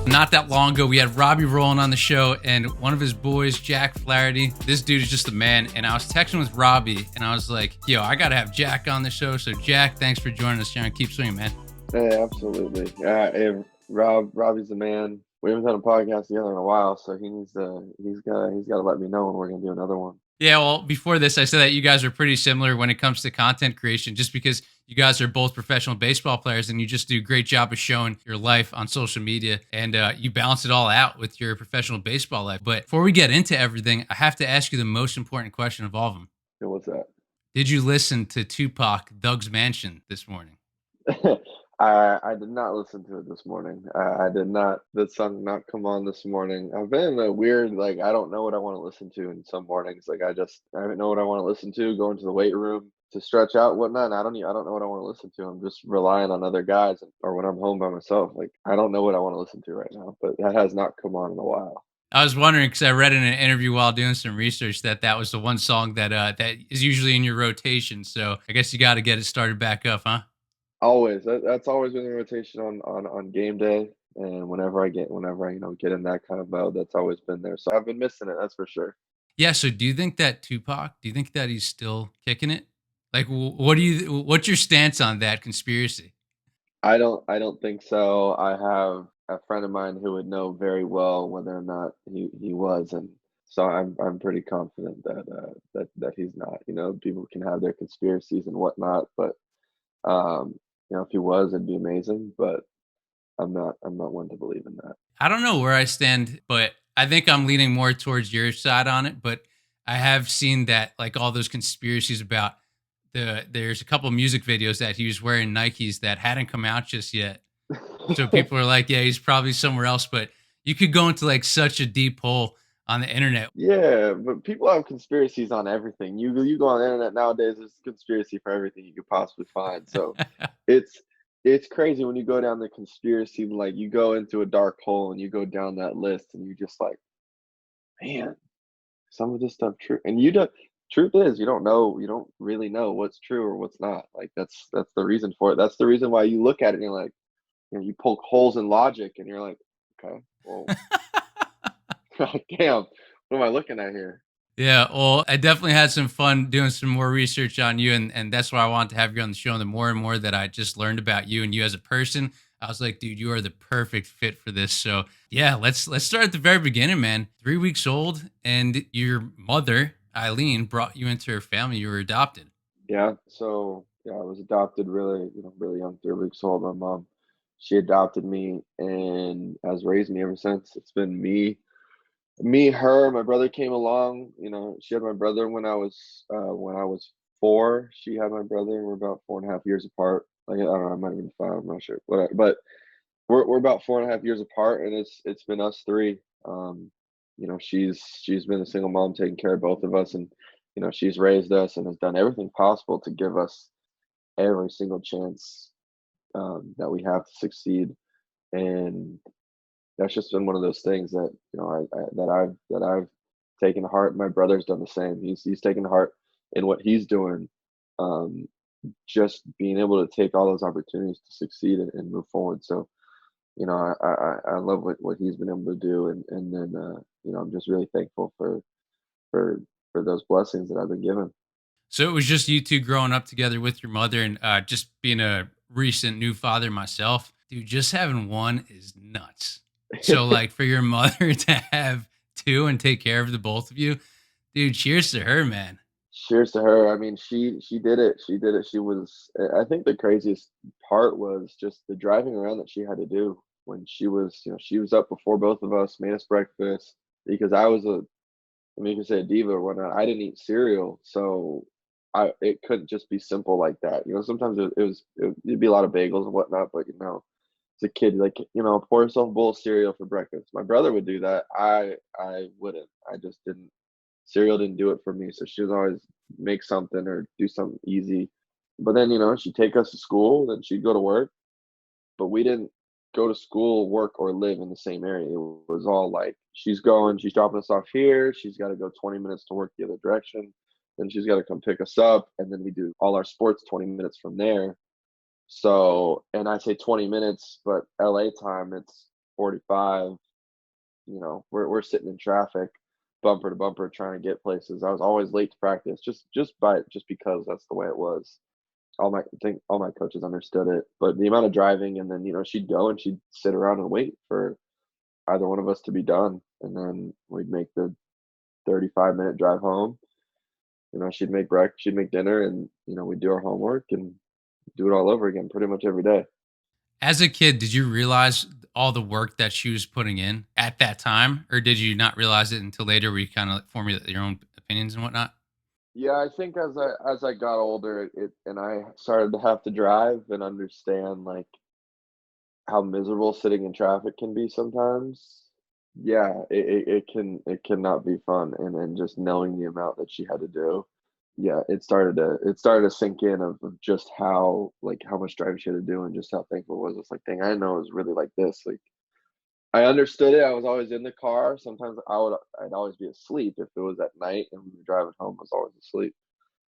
Not that long ago, we had Robbie rolling on the show and one of his boys, Jack Flaherty. This dude is just a man. And I was texting with Robbie and I was like, yo, I got to have Jack on the show. So, Jack, thanks for joining us, John. Keep swinging, man. Hey, absolutely. Hey, Robbie's the man. We haven't done a podcast together in a while, so he's got to let me know when we're gonna do another one. Yeah, well, before this, I said that you guys are pretty similar when it comes to content creation, just because you guys are both professional baseball players and you just do a great job of showing your life on social media and you balance it all out with your professional baseball life. But before we get into everything, I have to ask you the most important question of all of them. Yeah, what's that? Did you listen to Tupac, Doug's Mansion this morning? I did not listen to it this morning. I did not. The song did not come on this morning. I've been in a weird, like, I don't know what I want to listen to in some mornings. Like I don't know what I want to listen to. Going to the weight room to stretch out, whatnot. And I don't know what I want to listen to. I'm just relying on other guys, or when I'm home by myself. Like I don't know what I want to listen to right now. But that has not come on in a while. I was wondering because I read in an interview while doing some research that was the one song that is usually in your rotation. So I guess you got to get it started back up, huh? Always. That's always been the rotation on game day, and whenever I get in that kind of mode, that's always been there. So I've been missing it. That's for sure. Yeah. So do you think that Tupac? Do you think that he's still kicking it? Like, What's your stance on that conspiracy? I don't think so. I have a friend of mine who would know very well whether or not he was, and so I'm pretty confident that he's not. People can have their conspiracies and whatnot, but if he was, it'd be amazing. But I'm not one to believe in that. I don't know where I stand, but I think I'm leaning more towards your side on it. But I have seen that, like all those conspiracies about there's a couple music videos that he was wearing Nikes that hadn't come out just yet. So people are like, yeah, he's probably somewhere else. But you could go into like such a deep hole on the internet. Yeah, but people have conspiracies on everything. You go on the internet nowadays, there's a conspiracy for everything you could possibly find. So it's it's crazy when you go down the conspiracy, like you go into a dark hole and you go down that list and you're just like, man, some of this stuff true. And you don't truth is you don't really know what's true or what's not. Like that's the reason for it. That's the reason why you look at it and you're like, you poke holes in logic and you're like, okay, well, damn, what am I looking at here? Yeah, well, I definitely had some fun doing some more research on you, and that's why I wanted to have you on the show. And the more and more that I just learned about you and you as a person, I was like, dude, you are the perfect fit for this. So yeah, let's start at the very beginning, man. 3 weeks old, and your mother Eileen brought you into her family. You were adopted. Yeah, so yeah, I was adopted really, really young, 3 weeks old. My mom, she adopted me and has raised me ever since. It's been her. My brother came along. She had my brother when I was 4. She had my brother. We're about 4.5 years apart. Like I don't know, I might have been 5. I'm not sure. Whatever. But we're about 4.5 years apart, and it's been us three. She's been a single mom taking care of both of us, and she's raised us and has done everything possible to give us every single chance that we have to succeed. And that's just been one of those things that I've taken to heart. My brother's done the same. He's taken to heart in what he's doing. Um, just being able to take all those opportunities to succeed and move forward. So I love what he's been able to do, and then I'm just really thankful for for those blessings that I've been given. So it was just you two growing up together with your mother, and just being a recent new father myself, dude. Just having one is nuts. So like for your mother to have two and take care of the both of you, dude. Cheers to her, man. Cheers to her. I mean, she did it. She did it. She was. I think the craziest part was just the driving around that she had to do when she was up before both of us, made us breakfast because I mean, you can say a diva or whatnot. I didn't eat cereal, so it couldn't just be simple like that. Sometimes it'd be a lot of bagels and whatnot, but as a kid, like pour yourself a bowl of cereal for breakfast. My brother would do that. I wouldn't. I just didn't. Cereal didn't do it for me. So she was always make something or do something easy. But then she'd take us to school, then she'd go to work. But we didn't go to school, work, or live in the same area. It was all like she's dropping us off here. She's got to go 20 minutes to work the other direction. Then she's got to come pick us up, and then we do all our sports 20 minutes from there. So, and I say 20 minutes, but LA time, 45, we're sitting in traffic, bumper to bumper, trying to get places. I was always late to practice, just because that's the way it was. All my coaches understood it, but the amount of driving, and then she'd go and she'd sit around and wait for either one of us to be done, and then we'd make the 35-minute drive home. She'd make dinner, and we'd do our homework and do it all over again pretty much every day. As a kid, did you realize all the work that she was putting in at that time, or did you not realize it until later where you kinda, like, formulate your own opinions and whatnot? Yeah, I think as I got older, and I started to have to drive and understand, like, how miserable sitting in traffic can be sometimes. Yeah, it cannot be fun, and then just knowing the amount that she had to do, yeah, it started to sink in of just how much driving she had to do and just how thankful it was. It's like, dang, I didn't know it was really like this. Like, I understood it. I was always in the car. Sometimes I'd always be asleep if it was at night and we were driving home. I was always asleep,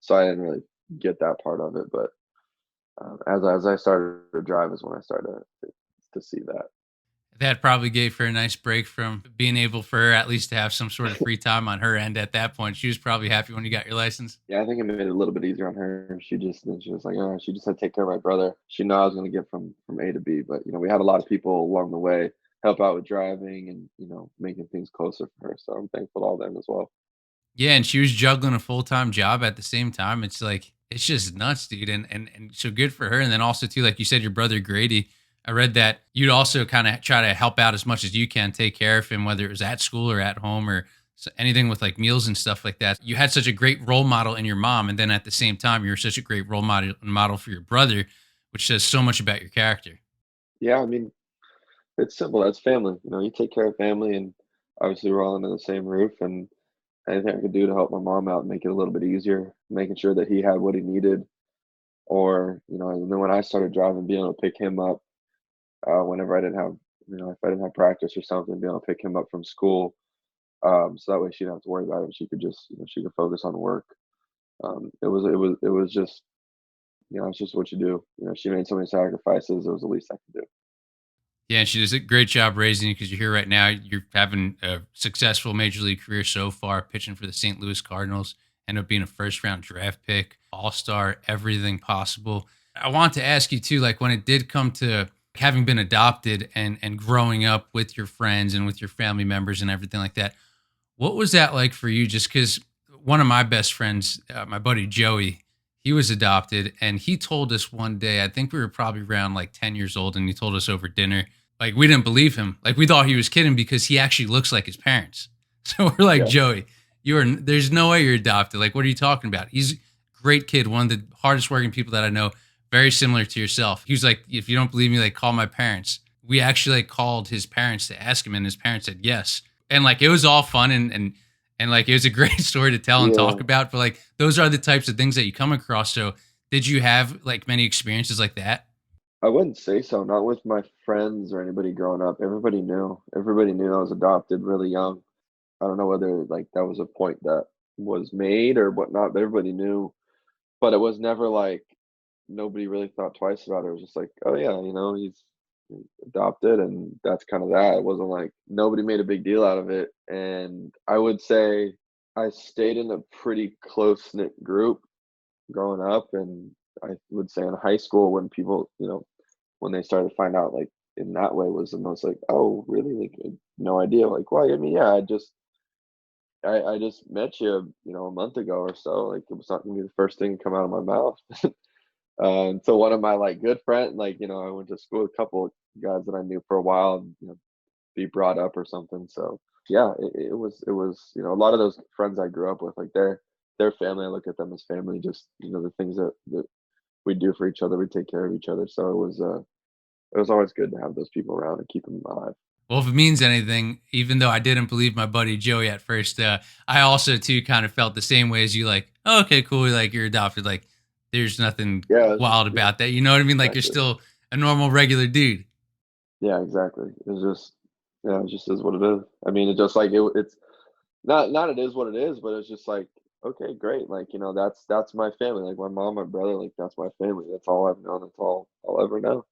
so I didn't really get that part of it. But as I started to drive is when I started to see that. That probably gave her a nice break from being able for her at least to have some sort of free time on her end at that point. She was probably happy when you got your license. Yeah, I think it made it a little bit easier on her. She was like, oh, she just had to take care of my brother. She knew I was going to get from A to B, but we had a lot of people along the way help out with driving and making things closer for her. So I'm thankful to all them as well. Yeah, and she was juggling a full-time job at the same time. It's like it's just nuts, dude. And so good for her. And then also too, like you said, your brother Grady. I read that you'd also kind of try to help out as much as you can, take care of him, whether it was at school or at home or anything with like meals and stuff like that. You had such a great role model in your mom, and then at the same time, you're such a great role model for your brother, which says so much about your character. Yeah, I mean, it's simple. That's family. You take care of family, and obviously we're all under the same roof. And anything I could do to help my mom out, make it a little bit easier, making sure that he had what he needed, or and then when I started driving, being able to pick him up whenever I didn't have, if I didn't have practice or something, being able to pick him up from school, so that way she didn't have to worry about it. She could just, she could focus on work. It was just, it's just what you do. She made so many sacrifices. It was the least I could do. Yeah, and she does a great job raising you because you're here right now. You're having a successful major league career so far, pitching for the St. Louis Cardinals, end up being a first round draft pick, all star, everything possible. I want to ask you too, like when it did come to having been adopted and growing up with your friends and with your family members and everything like that, what was that like for you? Just because one of my best friends, my buddy Joey, he was adopted, and he told us one day. I think we were probably around like 10 years old, and he told us over dinner. Like we didn't believe him. Like we thought he was kidding because he actually looks like his parents. So we're like, Yeah, Joey, there's no way you're adopted. Like, what are you talking about? He's a great kid, one of the hardest working people that I know. Very similar to yourself. He was like, if you don't believe me, like call my parents. We actually like called his parents to ask him, and his parents said yes, and like it was all fun and like it was a great story to tell and talk yeah. about. But like those are the types of things that you come across. So did you have like many experiences like that? I wouldn't say so. Not with my friends or anybody growing up. Everybody knew. Everybody knew I was adopted really young. I don't know whether like that was a point that was made or whatnot, but everybody knew. But it was never like nobody really thought twice about it. It was just like, oh yeah, he's adopted, and that's kind of that. It wasn't like nobody made a big deal out of it. And I would say I stayed in a pretty close knit group growing up, and I would say in high school when people, when they started to find out like in that way was the most like, oh really? Like no idea. Like, well, I mean, yeah, I just met you, a month ago or so. Like it was not gonna be the first thing to come out of my mouth. And so one of my like good friend, like I went to school with a couple of guys that I knew for a while, and, be brought up or something. So yeah, it was a lot of those friends I grew up with, like their family. I look at them as family. Just the things that we do for each other, we take care of each other. So it was always good to have those people around and keep them alive. Well, if it means anything, even though I didn't believe my buddy Joey at first, I also too kind of felt the same way as you. Like, oh, okay, cool. Like you're adopted. Like, there's nothing Yeah, it's wild just yeah, about that. You know what I mean? Like you're exactly. still a normal, regular dude. Yeah, exactly. It's just yeah, it just is what it is. I mean, it just like it's not it is what it is, but it's just like, okay, great. Like, that's my family. Like my mom, my brother, like that's my family. That's all I've known. That's all I'll ever know.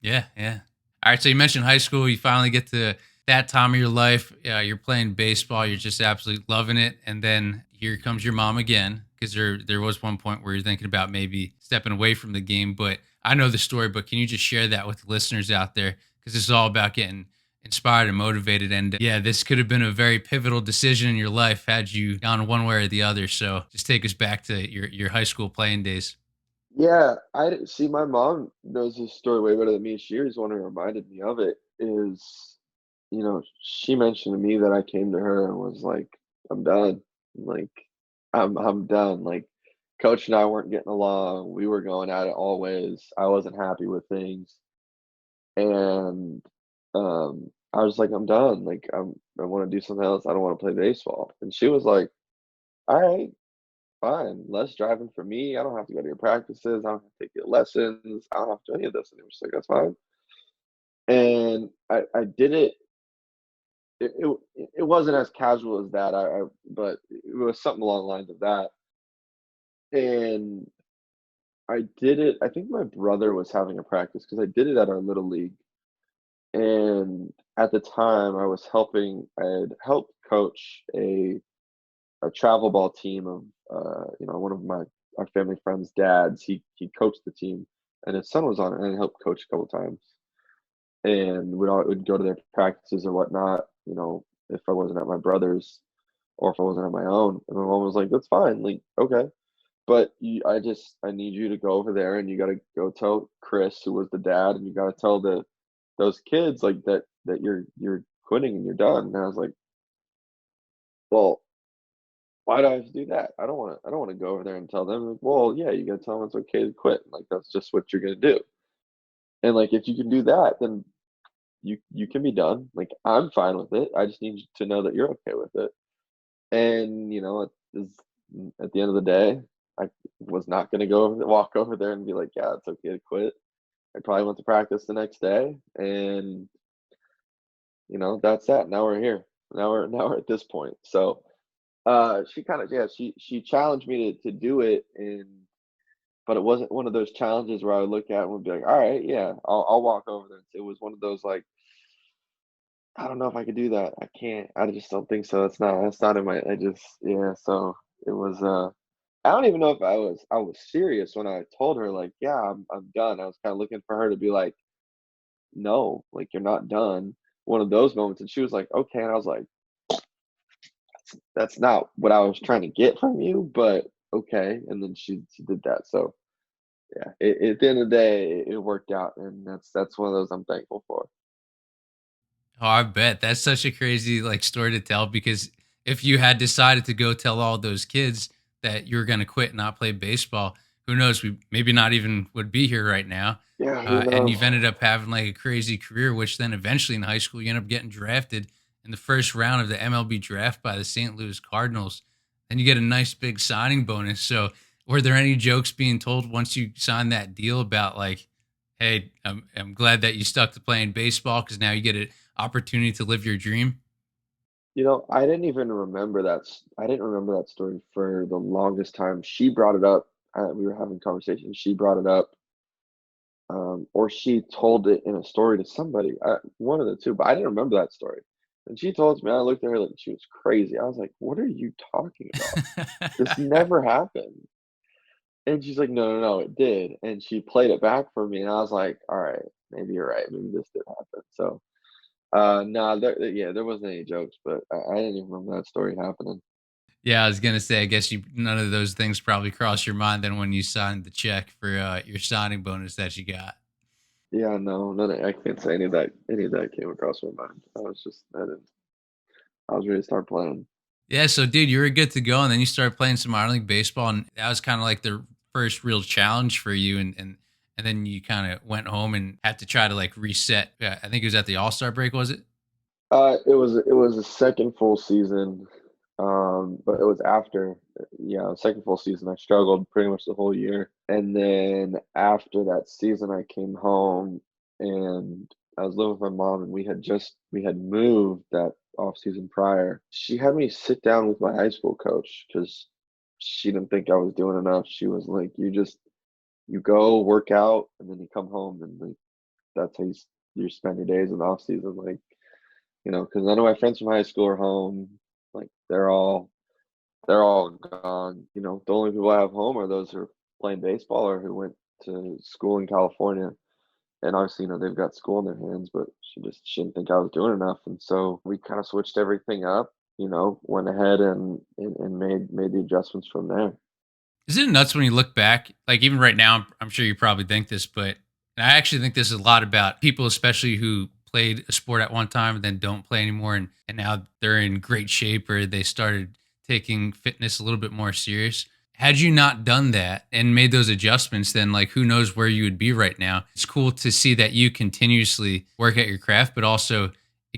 Yeah, yeah. All right, so you mentioned high school. You finally get to that time of your life. You're playing baseball. You're just absolutely loving it, and then here comes your mom again. Because there was one point where you're thinking about maybe stepping away from the game. But I know the story. But can you just share that with the listeners out there? Because this is all about getting inspired and motivated. And yeah, this could have been a very pivotal decision in your life had you gone one way or the other. So just take us back to your high school playing days. Yeah, I see. My mom knows this story way better than me. She was the one who reminded me of it. Is she mentioned to me that I came to her and was like, "I'm done. Like, I'm done." Like, coach and I weren't getting along. We were going at it always. I wasn't happy with things, and I was like, "I'm done. Like, I want to do something else. I don't want to play baseball." And she was like, "All right, fine, less driving for me. I don't have to go to your practices. I don't have to take your lessons. I don't have to do any of this." And it was like, "That's fine." And I did it. It wasn't as casual as that. But it was something along the lines of that. And I did it. I think my brother was having a practice because I did it at our little league. And at the time, I had helped coach a travel ball team of one of my our family friends' dads. He coached the team, and his son was on it, and I helped coach a couple times. And would go to their practices or whatnot. If I wasn't at my brother's or if I wasn't at my own. And my mom was like, "That's fine. Like, okay, but I need you to go over there, and you got to go tell Chris, who was the dad, and you got to tell those kids like that you're quitting and you're done." And I was like, "Well, why do I have to do that? I don't wanna go over there and tell them." Like, "Well, yeah, you gotta tell them it's okay to quit, like, that's just what you're gonna do. And, like, if you can do that, then you can be done. Like, I'm fine with it. I just need you to know that you're okay with it." And, at the end of the day, I was not gonna walk over there and be like, "Yeah, it's okay to quit." I probably went to practice the next day, and, that's that. Now we're here. Now we're at this point. So, she kinda yeah, she challenged me to do it, but it wasn't one of those challenges where I would look at it and would be like, "All right, yeah, I'll walk over there." It was one of those, like, "I don't know if I could do that. I can't. I just don't think so. It's not in my." I just yeah, so it was, I don't even know if I was serious when I told her, like, "Yeah, I'm done." I was kinda looking for her to be like, "No, like, you're not done." One of those moments, and she was like, "Okay," and I was like, "That's not what I was trying to get from you, but okay." And then she did that, so yeah, at the end of the day, it worked out, and that's one of those I'm thankful for. Oh, I bet that's such a crazy like story to tell because if you had decided to go tell all those kids that you were going to quit and not play baseball, who knows? We maybe not even would be here right now. Yeah, who And knows? you've ended up having like a crazy career, which then eventually in high school you end up getting drafted in the first round of the MLB draft by the St. Louis Cardinals. And you get a nice big signing bonus. So, were there any jokes being told once you signed that deal about like, hey, I'm glad that you stuck to playing baseball because now you get it opportunity to live your dream? I didn't remember that story for the longest time. She brought it up. We were having conversations. She brought it up, or she told it in a story to somebody. One of the two, but I didn't remember that story. And she told me. I looked at her like she was crazy. I was like, "What are you talking about? This never happened." And she's like, "No, no, no, it did." And she played it back for me, and I was like, "All right, maybe you're right. Maybe this did happen." So, no, yeah, there wasn't any jokes, but I didn't even remember that story happening. Yeah, I was gonna say, I guess you none of those things probably crossed your mind then when you signed the check for your signing bonus that you got. Yeah, no, I can't say any of that came across my mind. I was ready to start playing. Yeah, so dude, you were good to go, and then you started playing some minor league baseball, and that was kind of like the first real challenge for you, and then you kind of went home and had to try to like reset. I think it was at the All Star break, was it? It was a second full season, but it was after, yeah, second full season. I struggled pretty much the whole year, and then after that season, I came home and I was living with my mom, and we had moved that off season prior. She had me sit down with my high school coach because she didn't think I was doing enough. She was like, you go work out, and then you come home, and like, that's how you spend your days in the off season, like, because none of my friends from high school are home. Like they're all gone. The only people I have home are those who are playing baseball or who went to school in California. And obviously, they've got school in their hands, but she didn't think I was doing enough. And so we kind of switched everything up, went ahead and made the adjustments from there. Isn't it nuts when you look back? Like even right now, I'm sure you probably think this, but I actually think this is a lot about people, especially who played a sport at one time and then don't play anymore, and now they're in great shape or they started taking fitness a little bit more serious. Had you not done that and made those adjustments, then like who knows where you would be right now. It's cool to see that you continuously work at your craft, but also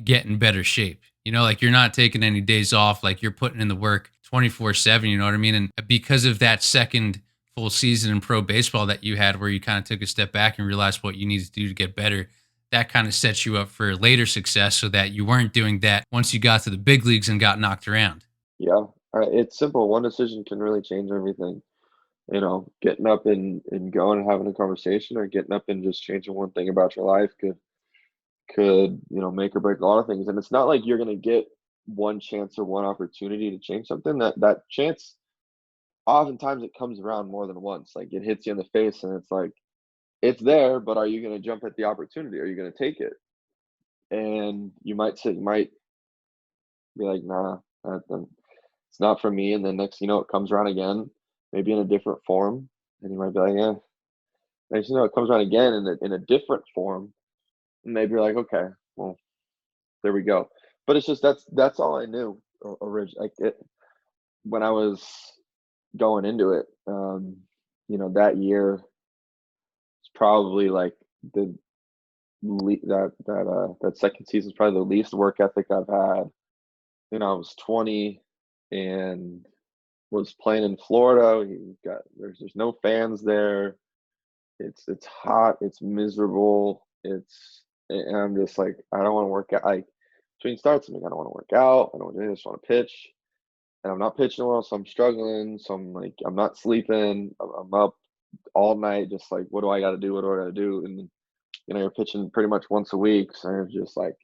get in better shape. Like you're not taking any days off, like you're putting in the work 24/7, you know what I mean? And because of that second full season in pro baseball that you had where you kind of took a step back and realized what you needed to do to get better, that kind of sets you up for later success so that you weren't doing that once you got to the big leagues and got knocked around. Yeah, it's simple. One decision can really change everything. Getting up and going and having a conversation, or getting up and just changing one thing about your life could make or break a lot of things. And it's not like you're gonna get one chance or one opportunity to change something. That chance, oftentimes, it comes around more than once. Like it hits you in the face, and it's like it's there, but are you gonna jump at the opportunity? Are you gonna take it? And you might be like, nah, it's not for me. And then next, it comes around again, maybe in a different form, and you might be like, yeah. Next, it comes around again in a different form, and maybe you're like, okay, well, there we go. But it's just that's all I knew originally. Like when I was going into it, that year it's probably like the that second season is probably the least work ethic I've had. I was 20 and was playing in Florida. There's no fans there. It's hot. It's miserable. And I'm just like, I don't want to work out. Like between starts, I'm like, I don't want to work out. I don't want to do this. I want to pitch, and I'm not pitching well, so I'm struggling. So I'm like, I'm not sleeping. I'm up all night, just like, what do I got to do? What do I got to do? And you're pitching pretty much once a week, so you're just like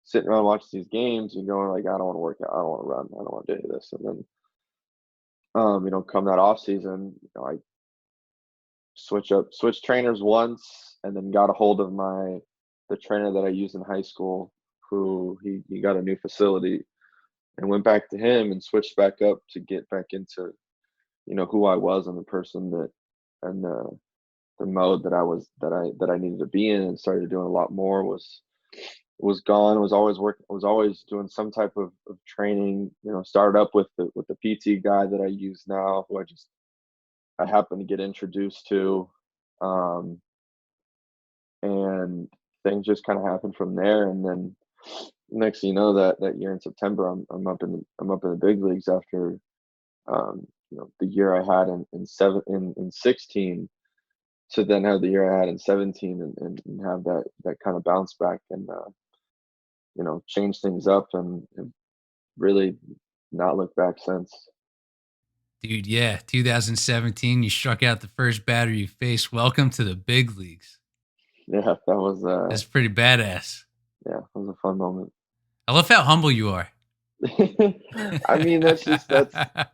sitting around watching these games and going like, I don't want to work out. I don't want to run. I don't want to do this. And then, come that off season, I switch trainers once, and then got a hold of the trainer that I used in high school, who he got a new facility, and went back to him and switched back up to get back into, who I was and the person that and the mode that I needed to be in, and started doing a lot more. Was gone. Was always working. Was always doing some type of training. Started up with the PT guy that I use now, who I happened to get introduced to, um, and things just kind of happened from there. And then next thing you know, that year in September, I'm up in the big leagues after, the year I had in 16, to then have the year I had in 17, and have that kind of bounce back, and change things up, and really not look back since. Dude, yeah, 2017, you struck out the first batter you faced. Welcome to the big leagues. Yeah, that was That's pretty badass. yeah, that was a fun moment. I love how humble you are. I mean, that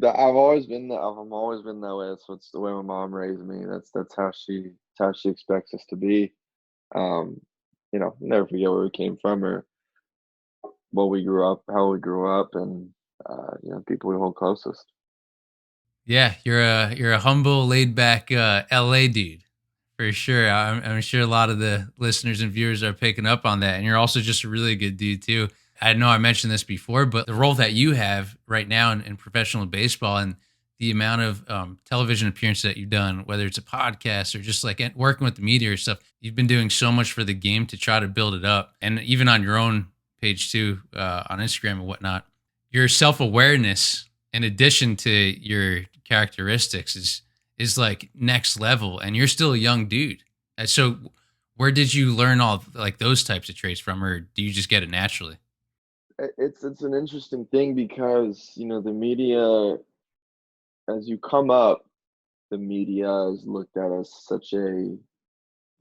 I've always been that way. That's the way my mom raised me. That's how she expects us to be. Um, never forget where we came from, or what we grew up, how we grew up, and people we hold closest. Yeah, you're a humble, laid back LA dude for sure. I'm sure a lot of the listeners and viewers are picking up on that, and you're also just a really good dude too. I know I mentioned this before, but the role that you have right now in professional baseball and the amount of television appearances that you've done, whether it's a podcast or just like working with the media or stuff, you've been doing so much for the game to try to build it up, and even on your own page too, on Instagram and whatnot. Your self awareness, in addition to your characteristics, is like next level, and you're still a young dude. So where did you learn all like those types of traits from, or do you just get it naturally? It's an interesting thing, because the media, as you come up, the media is looked at as such a,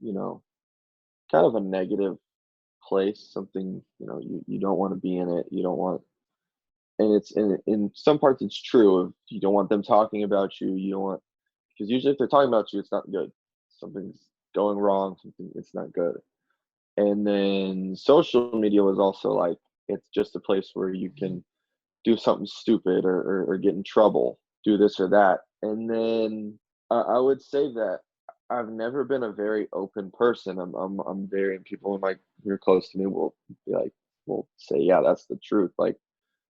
you know kind of a negative place, something, you don't want to be in it. You don't want, and it's in some parts it's true. If you don't want them talking about you, you don't want, because usually if they're talking about you, it's not good. Something's going wrong, something, it's not good. And then social media was also like, it's just a place where you can do something stupid, or get in trouble, do this or that. And then I would say that I've never been a very open person. I'm very, and people in my, who are close to me will be like, will say, yeah, that's the truth. Like,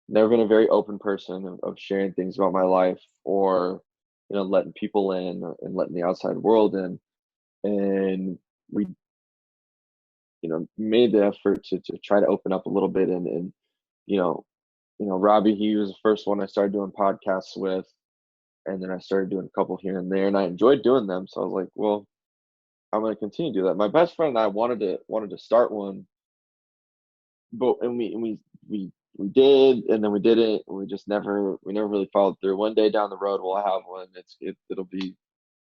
never been a very open person of sharing things about my life, or letting people in, and letting the outside world in. And we made the effort to try to open up a little bit. And you know Robbie, he was the first one I started doing podcasts with, and then I started doing a couple here and there, and I enjoyed doing them. So I was like, well, I'm going to continue to do that. My best friend and I wanted to start one, but we did, and then we did it, and we never really followed through. One day down the road, we'll have one. It'll be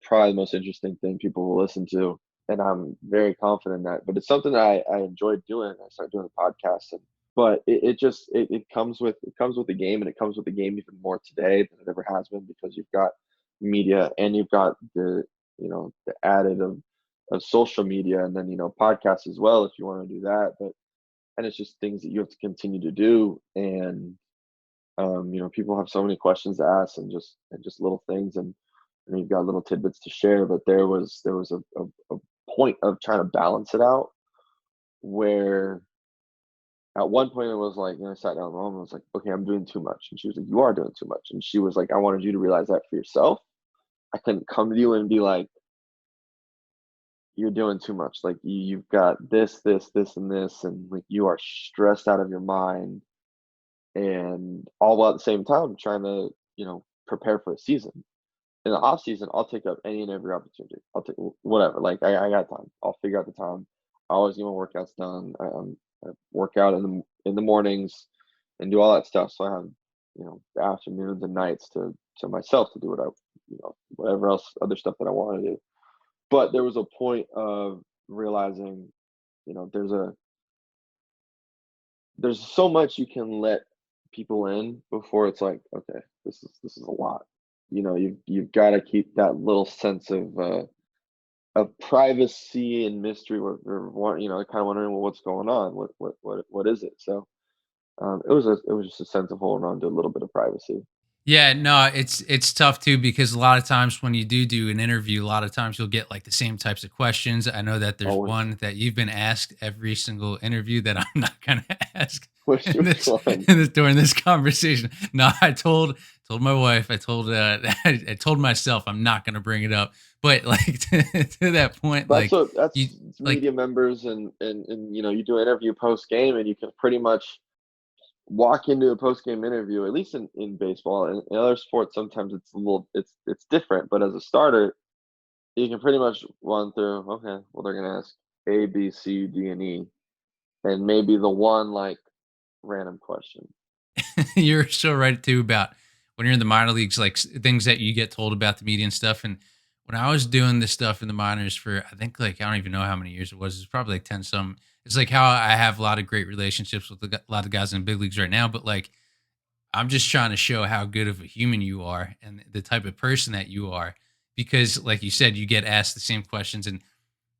probably the most interesting thing people will listen to, and I'm very confident in that. But it's something that I enjoyed doing. I started doing the podcast, but it comes with the game, and it comes with the game even more today than it ever has been, because you've got media, and you've got the added of social media, and then podcasts as well if you want to do that. But and it's just things that you have to continue to do. And people have so many questions to ask, and just little things, and you've got little tidbits to share. But there was a point of trying to balance it out, where at one point it was like, I sat down with my mom and was like, okay, I'm doing too much. And she was like, you are doing too much. And she was like, I wanted you to realize that for yourself. I couldn't come to you and be like, you're doing too much. Like, you've got this, and this, and like, you are stressed out of your mind, and all while at the same time trying to, prepare for a season. In the off season, I'll take up any and every opportunity. I'll take whatever. Like, I got time. I'll figure out the time. I always get my workouts done. I work out in the mornings, and do all that stuff. So I have the afternoons and nights to myself to do whatever else, other stuff that I want to do. But there was a point of realizing, there's so much you can let people in before it's like, okay, this is a lot. You've got to keep that little sense of privacy and mystery, kind of wondering, well, what's going on, what is it. So it was just a sense of holding on to a little bit of privacy. Yeah, no, it's tough too because a lot of times when you do an interview, a lot of times you'll get like the same types of questions. I know that there's Always. one that you've been asked every single interview that I'm not going to ask Which in which this, one? during this conversation. No, I told my wife, I told myself I'm not going to bring it up. But like to that point, That's like what you that's it's like media members, and you do an interview post game, and you can pretty much walk into a post game interview, at least in baseball. And in other sports, sometimes it's different. But as a starter, you can pretty much run through. Okay, well, they're gonna ask A, B, C, D, and E, and maybe the one like random question. you're so right too about when you're in the minor leagues, like things that you get told about the media and stuff. And when I was doing this stuff in the minors for, I think like I don't even know how many years it was. It's probably like 10 some. It's like how I have a lot of great relationships with a lot of guys in the big leagues right now. But like I'm just trying to show how good of a human you are and the type of person that you are. Because like you said, you get asked the same questions, and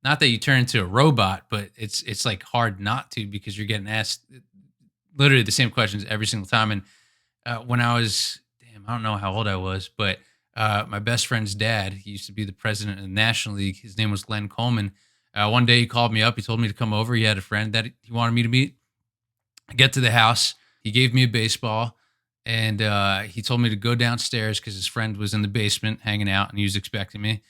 not that you turn into a robot, but it's like hard not to because you're getting asked literally the same questions every single time. And when I was, damn, I don't know how old I was, but my best friend's dad, he used to be the president of the National League. His name was Glenn Coleman. One day he called me up. He told me to come over. He had a friend that he wanted me to meet. I get to the house. He gave me a baseball, and he told me to go downstairs because his friend was in the basement hanging out, and he was expecting me.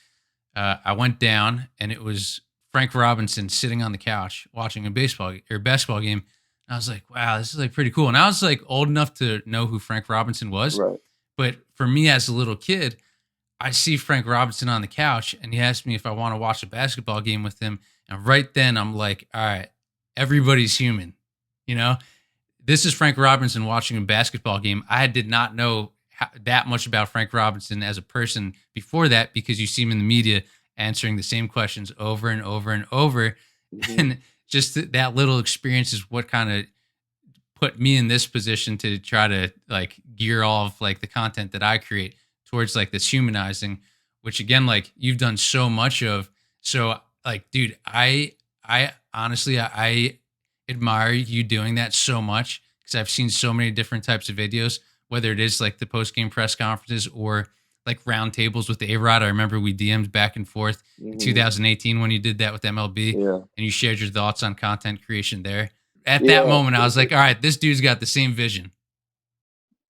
I went down, and it was Frank Robinson sitting on the couch watching a baseball or basketball game. And I was like, wow, this is like pretty cool. And I was like old enough to know who Frank Robinson was. Right. But for me as a little kid, I see Frank Robinson on the couch and he asked me if I want to watch a basketball game with him. And right then I'm like, all right, everybody's human. You know, this is Frank Robinson watching a basketball game. I did not know that much about Frank Robinson as a person before that because you see him in the media answering the same questions over and over and over. Mhm. And just that little experience is what kind of put me in this position to try to like gear all of like the content that I create towards like this humanizing, which again, like you've done so much of. So like, dude, I honestly, I admire you doing that so much because I've seen so many different types of videos, whether it is like the post game press conferences or like roundtables with the A-Rod. I remember we DM'd back and forth in Mhm. 2018 when you did that with MLB Yeah. and you shared your thoughts on content creation there. At that Yeah. moment, I was like, all right, this dude's got the same vision.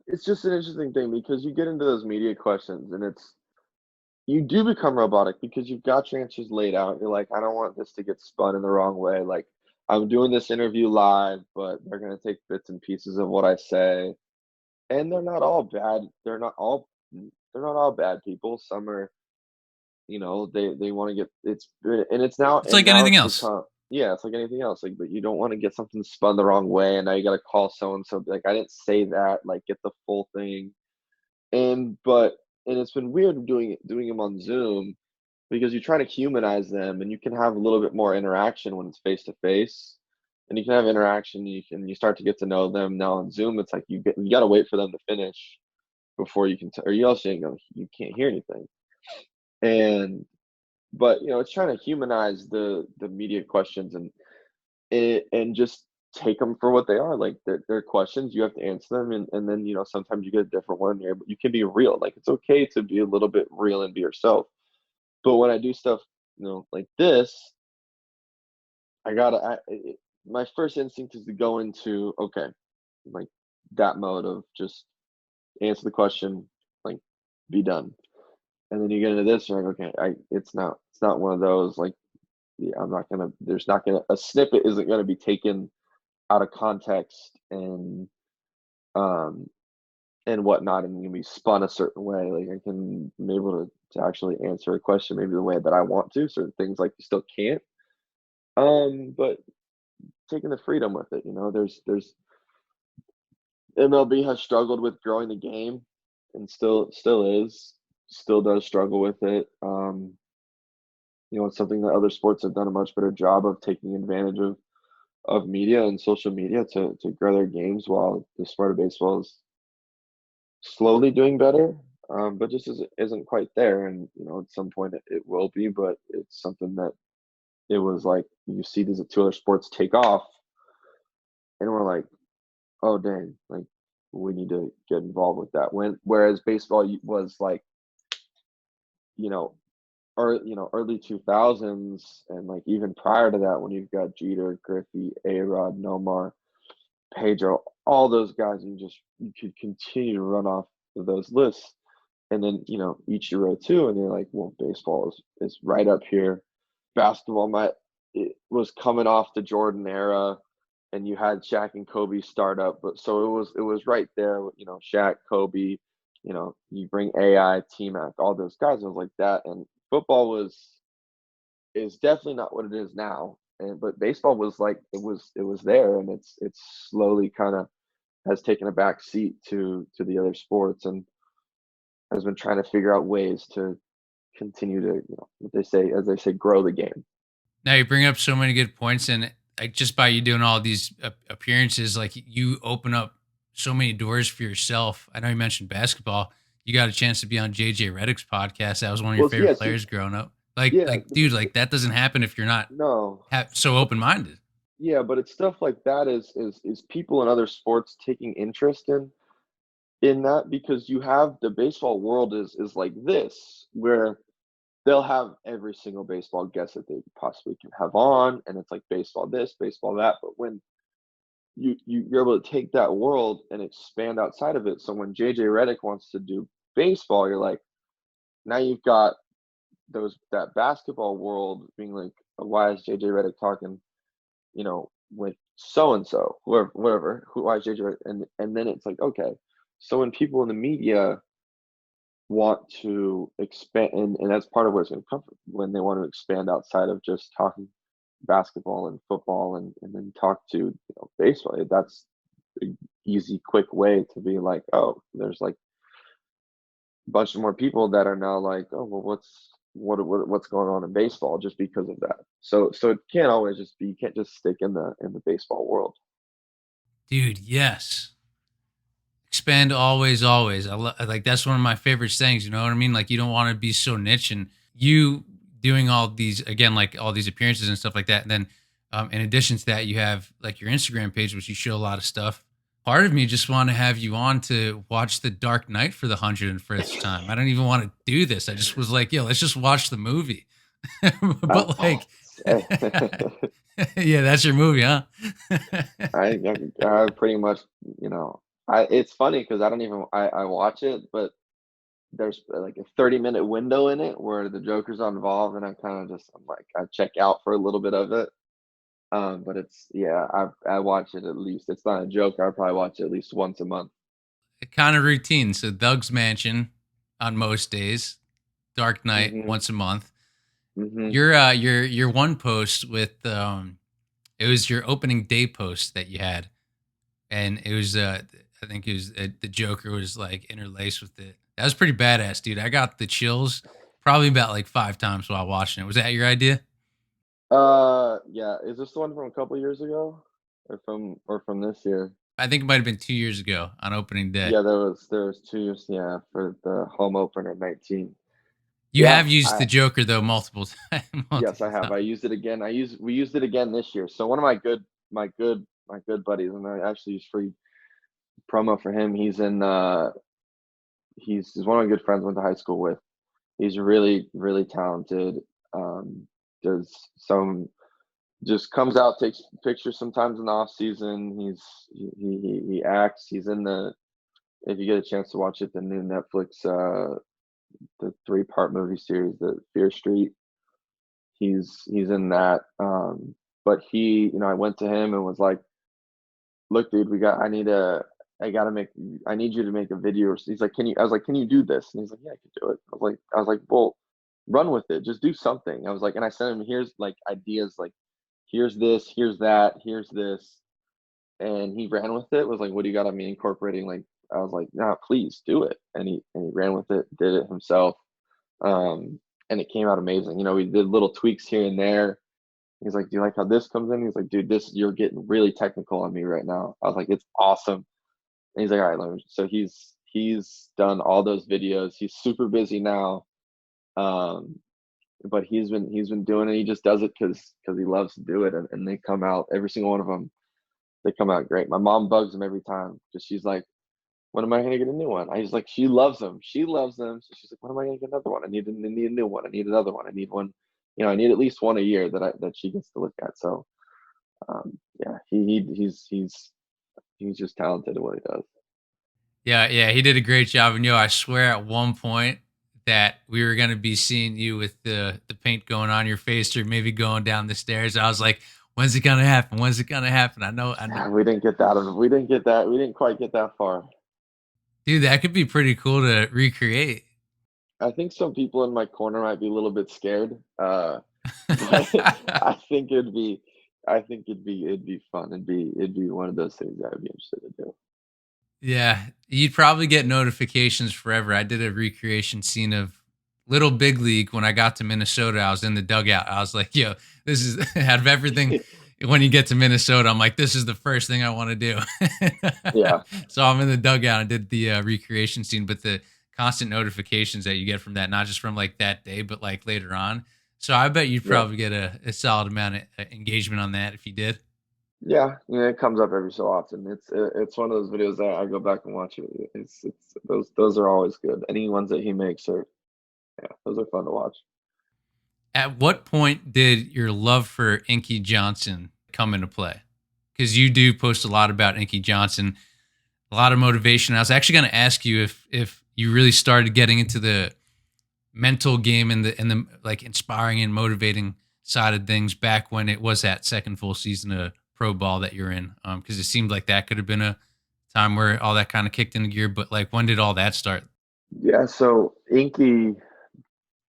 It's just an interesting thing because you get into those media questions and it's you do become robotic because you've got your answers laid out. You're like, I don't want this to get spun in the wrong way. Like, I'm doing this interview live, but they're going to take bits and pieces of what I say. And they're not all bad. They're not all bad people. Some are, they want to get it's and it's now It's like anything it's else. become yeah, it's like anything else. Like, but you don't want to get something spun the wrong way, and now you got to call so and so. Like, I didn't say that. Like, get the full thing. And it's been weird doing them on Zoom because you try to humanize them and you can have a little bit more interaction when it's face to face. And you can have interaction, you start to get to know them. Now on Zoom, it's like you got to wait for them to finish before you can, or you also you can't hear anything. And but it's trying to humanize the media questions and just take them for what they are. Like they're questions, you have to answer them, and then sometimes you get a different one here, but you can be real. Like it's okay to be a little bit real and be yourself. But when I do stuff, like this, I gotta. My first instinct is to go into okay, like that mode of just answer the question, like be done, and then you get into this, and you're like, okay, it's not one of those like yeah, I'm not gonna. There's not gonna a snippet isn't gonna be taken out of context um and whatnot and can be spun a certain way. Like I can be able to actually answer a question maybe the way that I want to. Certain things like you still can't. But taking the freedom with it, there's MLB has struggled with growing the game and still does struggle with it. It's something that other sports have done a much better job of taking advantage of media and social media to grow their games while the sport of baseball is slowly doing better, but just isn't quite there. And at some point it will be, but it's something that it was like you see these two other sports take off, and we're like, oh dang, like we need to get involved with that. Whereas baseball was like, you know, early 2000s, and like even prior to that, when you've got Jeter, Griffey, A Rod, Nomar, Pedro, all those guys, you could continue to run off of those lists. And then, Ichiro too, and you're like, well, baseball is right up here. Basketball it was coming off the Jordan era, and you had Shaq and Kobe start up, but so it was right there, Shaq, Kobe, you bring AI, T Mac, all those guys, it was like that. And football is definitely not what it is now. But baseball was like it was there, and it's slowly kind of has taken a back seat to the other sports, and has been trying to figure out ways to continue to, what they say, as they say, grow the game. Now you bring up so many good points, and like just by you doing all these appearances, like you open up so many doors for yourself. I know you mentioned basketball. You got a chance to be on JJ Redick's podcast. That was one of your Well, favorite yeah, see, players growing up. Like, yeah, dude, like that doesn't happen if you're not no, so open minded. yeah, but it's stuff like that is people in other sports taking interest in that because you have the baseball world is like this where they'll have every single baseball guest that they possibly can have on, and it's like baseball this, baseball that. But when you're able to take that world and expand outside of it. So when JJ Redick wants to do baseball, you're like, now you've got that basketball world being like, why is JJ Redick talking, with so and so, whoever, whatever, why is JJ Redick? And then it's like, okay, so when people in the media want to expand, and that's part of where it's going to come from when they want to expand outside of just talking basketball and football and then talk to baseball. That's an easy, quick way to be like, oh, there's like a bunch of more people that are now like, oh, well, what's going on in baseball just because of that. So it can't always just be, you can't just stick in the baseball world. Dude, yes. Expand always, always. Like that's one of my favorite things. You know what I mean? Like you don't want to be so niche, and you doing all these again, like all these appearances and stuff like that. And then, in addition to that, you have like your Instagram page, which you show a lot of stuff. Part of me just want to have you on to watch The Dark Knight for the 101st time. I don't even want to do this. I just was like, yo, let's just watch the movie. But like, Hey, yeah, that's your movie, huh? I pretty much, you know, I it's funny because I don't even I watch it, but there's like a 30-minute window in it where the Joker's not involved, and I kind of just I'm like I check out for a little bit of it. But it's yeah, I watch it at least. It's not a joke. I probably watch it at least once a month. Kind of routine. So Doug's Mansion on most days, Dark Knight Mhm. once a month. Mhm. Your one post with it was your opening day post that you had, and it was I think it was the Joker was like interlaced with it. That was pretty badass, dude. I got the chills probably about like 5 times while watching it. Was that your idea? Yeah. Is this the one from a couple years ago, or from this year? I think it might have been 2 years ago on opening day. Yeah, there was 2 years. Yeah, for the home opener 19. You Yeah, have used I the Joker though multiple times. yes, Multiple I have. I times. used it again. We used it again this year. So one of my good buddies, and I actually use free promo for him. He's one of my good friends. Went to high school with. He's really talented. Um, does some just comes out, takes pictures sometimes in the off season. He acts. He's in the if you get a chance to watch it, the new Netflix the 3-part movie series, the Fear Street. He's in that. But I went to him and was like, "Look, dude, I need you to make a video." He's like, "Can you?" I was like, "Can you do this?" And he's like, "Yeah, I can do it." I was like, "Well, run with it. Just do something." I was like, and I sent him here's like ideas, like here's this, here's that, here's this, and he ran with it. Was like, "What do you got on me incorporating?" Like, I was like, "Nah, please do it." And he ran with it, did it himself, and it came out amazing. We did little tweaks here and there. He's like, "Do you like how this comes in?" He's like, "Dude, this you're getting really technical on me right now." I was like, "It's awesome." And he's like, "All right, let me." So he's done all those videos. He's super busy now, um, but he's been doing it. He just does it because he loves to do it, and they come out every single one of them. They come out great. My mom bugs him every time because she's like, "When am I gonna get a new one?" I was like, "She loves them. She loves them." So she's like, "When am I gonna get another one? I need a new one. I need another one. I need one. I need at least one a year that she gets to look at." So yeah, he's just talented at what he does. Yeah, yeah, he did a great job. And I swear at one point that we were gonna be seeing you with the paint going on your face or maybe going down the stairs. I was like, when's it gonna happen? When's it gonna happen? I know. Yeah, we didn't get that. We didn't get that. We didn't quite get that far. Dude, that could be pretty cool to recreate. I think some people in my corner might be a little bit scared, but I think it'd be, it'd be fun. It'd be one of those things that I'd be interested to do. Yeah, you'd probably get notifications forever. I did a recreation scene of Little Big League when I got to Minnesota. I was in the dugout. I was like, yo, this is out of everything. When you get to Minnesota, I'm like, this is the first thing I want to do. Yeah, So I'm in the dugout and did the recreation scene, but the constant notifications that you get from that, not just from like that day, but like later on. So I bet you'd yeah, probably get a solid amount of engagement on that if you did. yeah. It comes up every so often. It's one of those videos that I go back and watch. It's those are always good. Any ones that he makes are yeah, those are fun to watch. At what point did your love for Inky Johnson come into play? Because you do post a lot about Inky Johnson, a lot of motivation. I was actually going to ask you if you really started getting into the mental game and the like inspiring and motivating side of things back when it was that second full season of pro ball that you're in. Because it seemed like that could have been a time where all that kind of kicked into gear. But like, when did all that start? Yeah, so Inky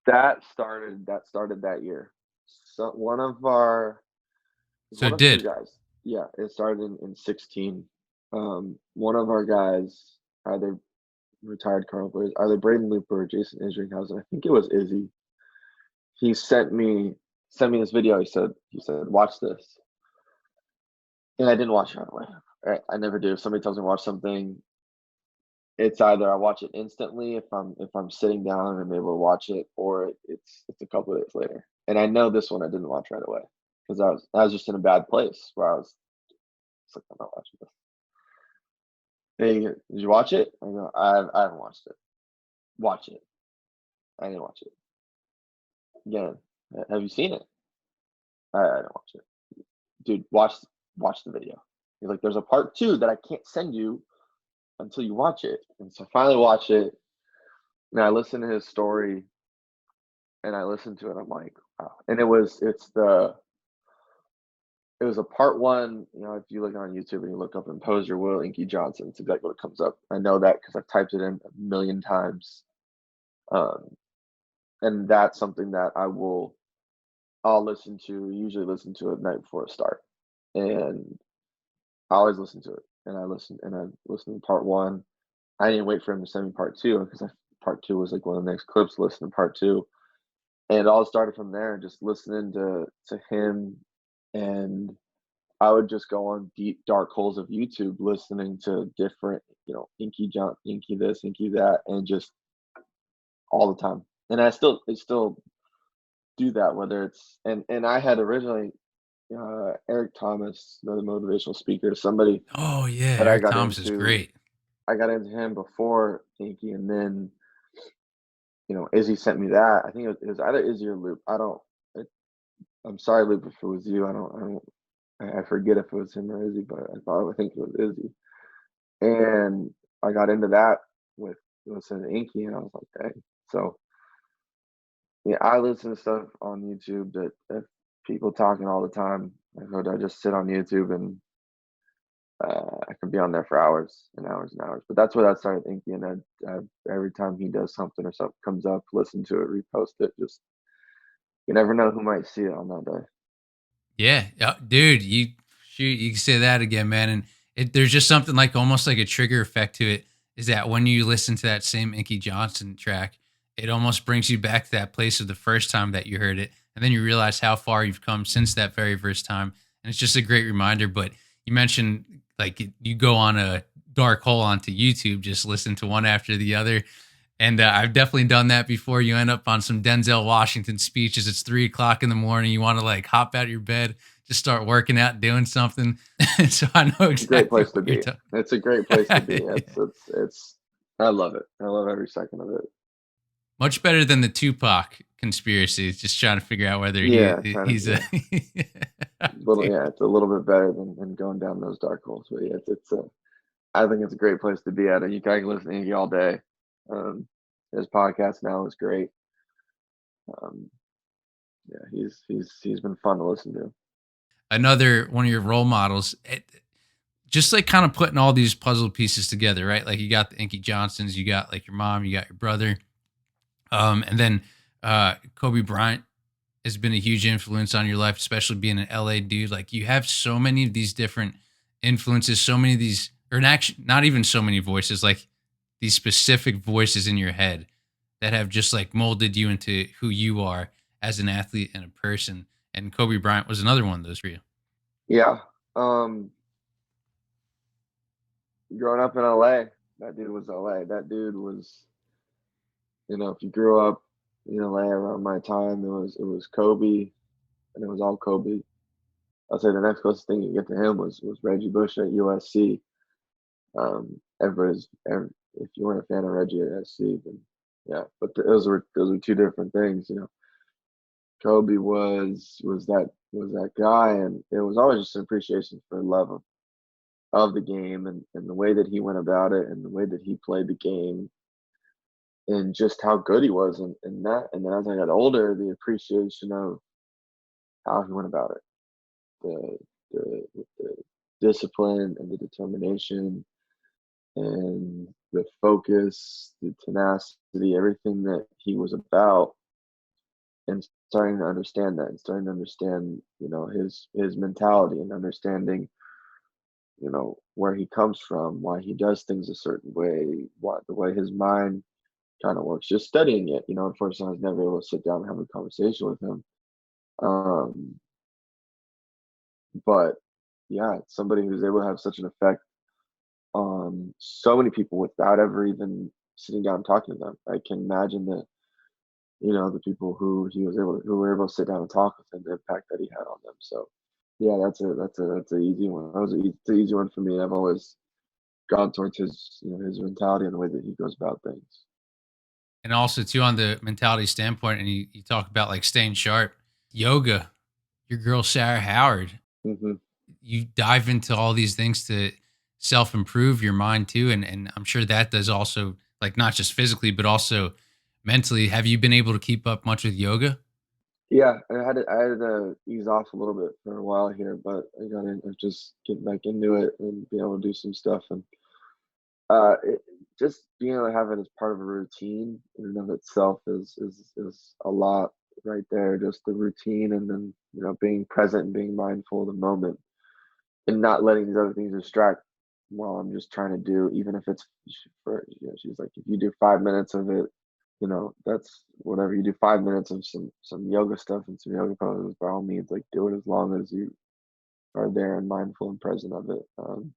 that started that year. So So one it of two did. guys. Yeah, it started in 16. One of our guys, either retired Colonel players, either Braden Looper or Jason Isringhausen. I think it was Izzy. he sent me this video. He said watch this, and I didn't watch it right away. Right? I never do. If somebody tells me to watch something, it's either I watch it instantly if I'm sitting down and I'm able to watch it, or it's a couple of days later. And I know this one I didn't watch right away because I was just in a bad place where I was it's like I'm not watching this. Hey, did you watch it? I go, I haven't watched it. Watch it. I didn't watch it. Again, have you seen it? I didn't watch it. Dude, watch the video. He's like, there's a part two that I can't send you until you watch it. And so I finally watch it, and I listen to his story, and I listen to it. I'm like, wow. And it was a part one. If you look on YouTube and you look up "Impose Your Will," Inky Johnson, it's exactly what comes up. I know that because I've typed it in a million times. Um, and that's something that I'll usually listen to it the night before I start. And I always listen to it. And I listened to part one. I didn't wait for him to send me part two because part two was like one of the next clips. Listen to part two, and it all started from there. And just listening to him, and I would just go on deep dark holes of YouTube, listening to different, Inky John, Inky this, Inky that, and just all the time. And I still do that, whether it's and I had originally Eric Thomas, another motivational speaker, somebody Oh yeah, that I Eric got Thomas is into. great. I got into him before Inky, and then Izzy sent me that. I think it was either Izzy or Loop. I don't. I, I'm sorry, Loop, if it was you. I forget if it was him or Izzy, but I think it was Izzy. And I got into that with listening to Inky, and I was like, dang. So yeah, I listen to stuff on YouTube that people talking all the time. I just sit on YouTube, and I could be on there for hours and hours and hours. But that's where that started thinking. Every time he does something or something comes up, listen to it, repost it. Just you never know who might see it on that day. Yeah, yeah, dude, you can say that again, man. And there's just something like almost like a trigger effect to it. Is that when you listen to that same Inky Johnson track, it almost brings you back to that place of the first time that you heard it, and then you realize how far you've come since that very first time, and it's just a great reminder. But you mentioned like you go on a dark hole onto YouTube, just listen to one after the other. And I've definitely done that before. You end up on some Denzel Washington speeches. It's 3 o'clock in the morning. You want to like hop out of your bed, just start working out, doing something. So I know It's a great exactly place to what you're be. talking. It's a great place to be. It's. I love it. I love every second of it. Much better than the Tupac conspiracy. Just trying to figure out whether Yeah, trying to he's a yeah, little dude. yeah. It's a little bit better than going down those dark holes. But yeah, it's a. I think it's a great place to be at. And you can listen to Iggy all day. Um, his podcast now is great. Um, yeah, he's been fun to listen to. Another one of your role models. Just like kind of putting all these puzzle pieces together, right? Like you got the Inky Johnsons, you got like your mom, you got your brother, and then Kobe Bryant has been a huge influence on your life, especially being an LA dude. Like you have so many of these different influences, so many of these, or actually not even so many voices, like these specific voices in your head that have just like molded you into who you are as an athlete and a person. And Kobe Bryant was another one of those for you. Yeah. Um, growing up in LA, that dude was LA. That dude was, if you grew up in LA around my time, it was Kobe, and it was all Kobe. I'll say the next closest thing you get to him was Reggie Bush at USC. If you weren't a fan of Reggie at USC, then yeah. But those were two different things. Kobe was that guy, and it was always just an appreciation for love of the game, and the way that he went about it, and the way that he played the game, and just how good he was, and that. And then as I got older, the appreciation of how he went about it, the discipline and the determination and the focus, the tenacity, everything that he was about, and starting to understand that, and starting to understand, his mentality, and understanding, where he comes from, why he does things a certain way, why the way his mind kind of works. Just studying it, unfortunately, I was never able to sit down and have a conversation with him. Um, but yeah, it's somebody who's able to have such an effect on so many people without ever even sitting down and talking to them. I can imagine that, the people who were able to sit down and talk with him, the impact that he had on them. So yeah, that's a easy one. It's an easy one for me. I've always gone towards his mentality and the way that he goes about things. And also too on the mentality standpoint, and you talk about like staying sharp, yoga. Your girl Sarah Howard, Hmm. you dive into all these things to self improve your mind too, and I'm sure that does also like not just physically but also mentally. Have you been able to keep up much with yoga? Yeah, I had to ease off a little bit for a while here, but I got to just get back into it and be able to do some stuff. And just being able to have it as part of a routine in and of itself is a lot right there. Just the routine, and then being present and being mindful of the moment, and not letting these other things distract while I'm just trying to do. Even if it's for, she's like, if you do 5 minutes of it, that's whatever. You do 5 minutes of some yoga stuff and some yoga poses, by all means, like, do it as long as you are there and mindful and present of it.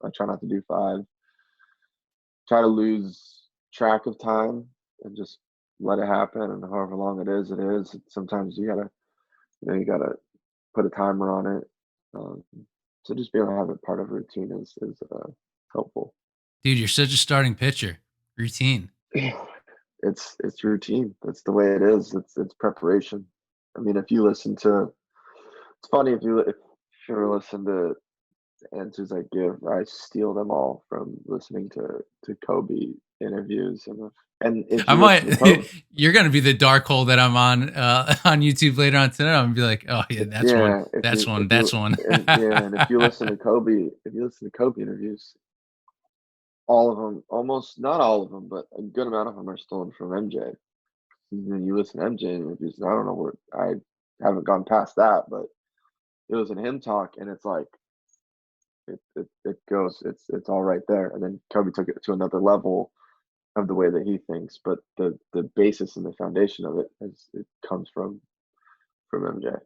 I try not to do five. Try to lose track of time and just let it happen, and however long it is, it is. Sometimes you gotta put a timer on it. Um, so just being able to have it part of a routine is helpful. Dude, you're such a starting pitcher. Routine. It's routine. That's the way it is. It's preparation. I mean, if you listen to, it's funny if you ever listen to answers I give, I steal them all from listening to Kobe interviews, and if I you listen to might. Kobe, You're gonna be the dark hole that I'm on on YouTube later on tonight. I'm gonna be like, oh yeah, that's one, yeah, if that's you one, if you that's one. and yeah, and if you listen to Kobe interviews, all of them, almost not all of them, but a good amount of them are stolen from MJ. And then you listen to MJ interviews, and I don't know where I haven't gone past that, but it was in him talk, and it's like it goes, it's all right there. And then Kobe took it to another level of the way that he thinks, but the basis and the foundation of it comes from MJ.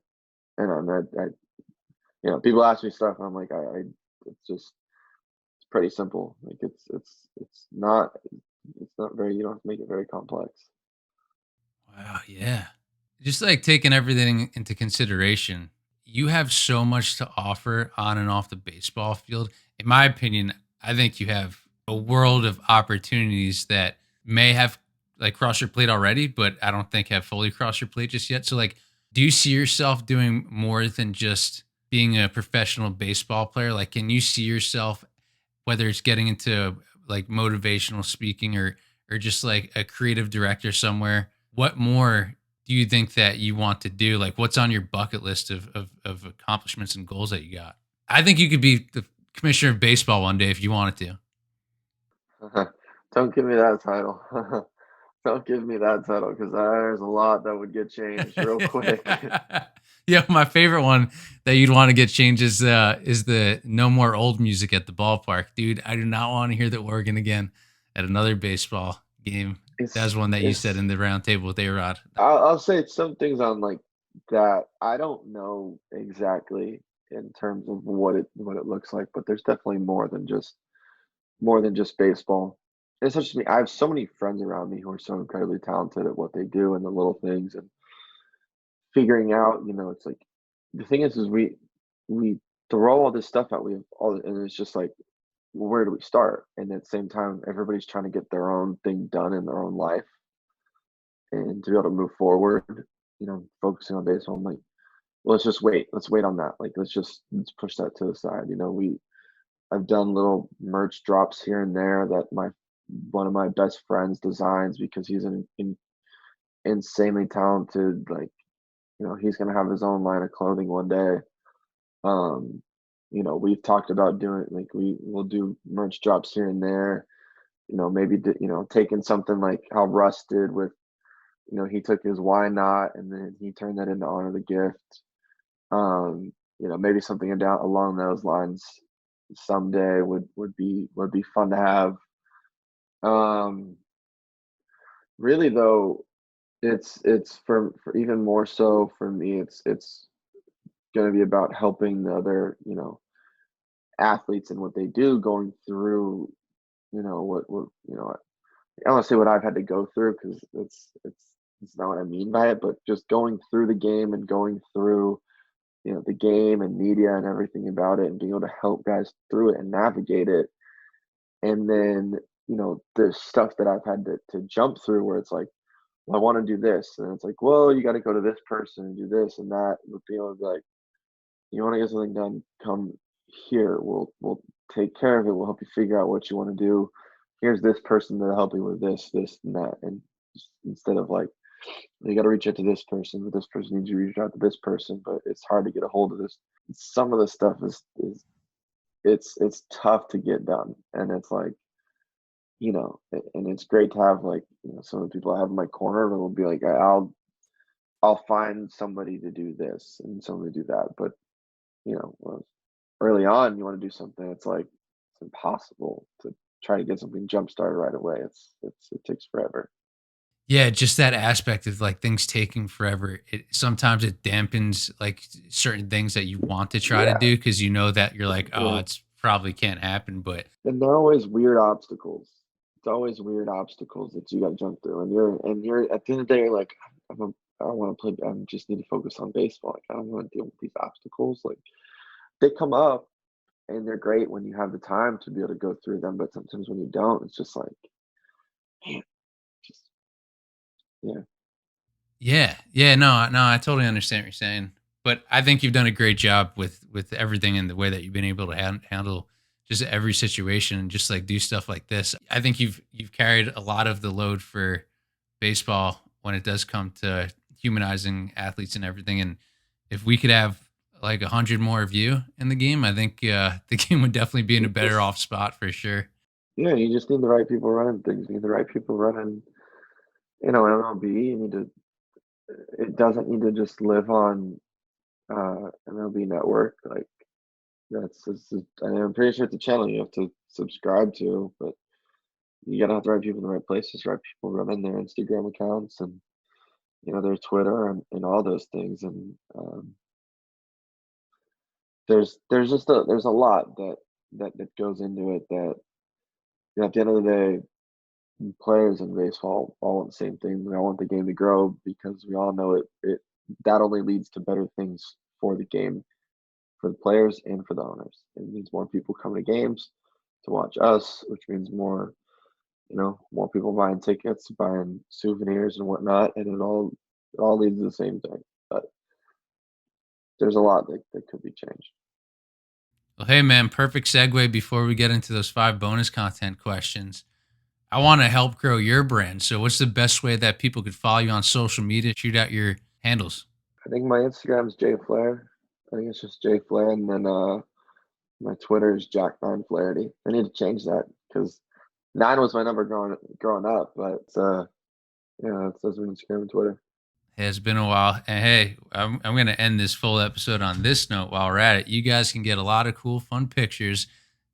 And people ask me stuff, and I'm like, it's pretty simple. Like it's not very, you don't have to make it very complex. Wow, yeah. Just like taking everything into consideration, you have so much to offer on and off the baseball field. In my opinion, I think you have a world of opportunities that may have like crossed your plate already, but I don't think have fully crossed your plate just yet. So, like, do you see yourself doing more than just being a professional baseball player? Like, can you see yourself whether it's getting into like motivational speaking or just like a creative director somewhere? What more do you think that you want to do? Like, what's on your bucket list of accomplishments and goals that you got? I think you could be the commissioner of baseball one day if you wanted to. Don't give me that title. Don't give me that title, because there's a lot that would get changed real quick. Yeah, my favorite one that you'd want to get changed is the no more old music at the ballpark, dude. I do not want to hear the organ again at another baseball game. It's That's one that you said it's in the round table with A Rod. I'll say some things on like that. I don't know exactly in terms of what it looks like, but there's definitely more than just baseball. And it's such me. I have so many friends around me who are so incredibly talented at what they do and the little things, and figuring out. It's like the thing is we throw all this stuff out. We have all, and it's just like, well, where do we start? And at the same time, everybody's trying to get their own thing done in their own life, and to be able to move forward, focusing on baseball. I'm like, well, let's just wait. Let's wait on that. Like, let's push that to the side. I've done little merch drops here and there that my one of my best friends designs, because he's an insanely talented. Like, he's gonna have his own line of clothing one day. Um, we've talked about doing, like, we'll do merch drops here and there. Maybe taking something like how Russ did with, he took his why not, and then he turned that into honor the gift. Maybe something down along those lines someday would be fun to have. Um, really though, it's for even more so for me, it's gonna be about helping the other, athletes and what they do going through, what I don't wanna say what I've had to go through because it's not what I mean by it, but just going through the game and going through, the game and media and everything about it and being able to help guys through it and navigate it. And then, the stuff that I've had to jump through where it's like, "Well, I wanna do this," and it's like, "Well, you gotta go to this person and do this and that," but being able to be like, "You wanna get something done, come here, we'll take care of it, we'll help you figure out what you wanna do. Here's this person to help you with this, this, and that," and just instead of like, "You gotta reach out to this person, but this person needs you to reach out to this person, but it's hard to get a hold of this." Some of the stuff is it's tough to get done, and it's like, and it's great to have, like, some of the people I have in my corner that will be like, I'll find somebody to do this and somebody to do that," but, well, early on, you wanna do something, it's like, it's impossible to try to get something jump started right away, it takes forever. Yeah, just that aspect of like things taking forever. It sometimes it dampens like certain things that you want to try to Yeah, do because you know that you're like, oh, yeah, it's probably can't happen. But and they're always weird obstacles. It's always weird obstacles that you gotta jump through, and you're at the end of the day, you're like, I don't wanna play, I just need to focus on baseball, like, I don't wanna deal with these obstacles, like, they come up, and they're great when you have the time to be able to go through them, but sometimes when you don't, it's just like, man, just yeah. yeah, yeah, no, I totally understand what you're saying. But I think you've done a great job with everything and the way that you've been able to handle just every situation and just like do stuff like this. I think you've carried a lot of the load for baseball when it does come to humanizing athletes and everything. And if we could have like 100 more of you in the game, I think the game would definitely be in a You better just off spot for sure. Yeah, you just need the right people running things. You need the right people running, MLB. You need to It doesn't need to just live on MLB Network. Like, I'm pretty sure it's a channel you have to subscribe to, but you gotta have the right people in the right places, right people running their Instagram accounts and their Twitter and all those things. And there's a lot that goes into it that, at the end of the day, players in baseball all want the same thing. We all want the game to grow because we all know it that only leads to better things for the game, for the players and for the owners. It means more people coming to games to watch us, which means more people buying tickets, buying souvenirs and whatnot, and it all leads to the same thing. But there's a lot that could be changed. Well, hey man, perfect segue before we get into those 5 bonus content questions. I want to help grow your brand. So what's the best way that people could follow you on social media? Shoot out your handles. I think my Instagram is Jay Flair. I think it's just Jay Flair, and then my Twitter is Jack9Flaherty. I need to change that because 9 was my number growing up, but yeah, it says on Instagram and Twitter. It has been a while. And hey, I'm going to end this full episode on this note while we're at it. You guys can get a lot of cool, fun pictures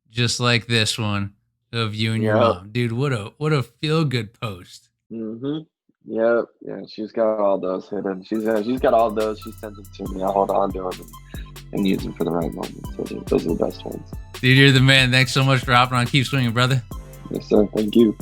just like this one of you and your Yep. mom. Dude, what a feel good post. Mhm. Yep. Yeah, she's got all those hidden. She's got all those. She sends them to me. I hold on to them and use them for the right moment. Those are the best ones. Dude, you're the man. Thanks so much for hopping on. Keep swinging, brother. Yes, sir. Thank you.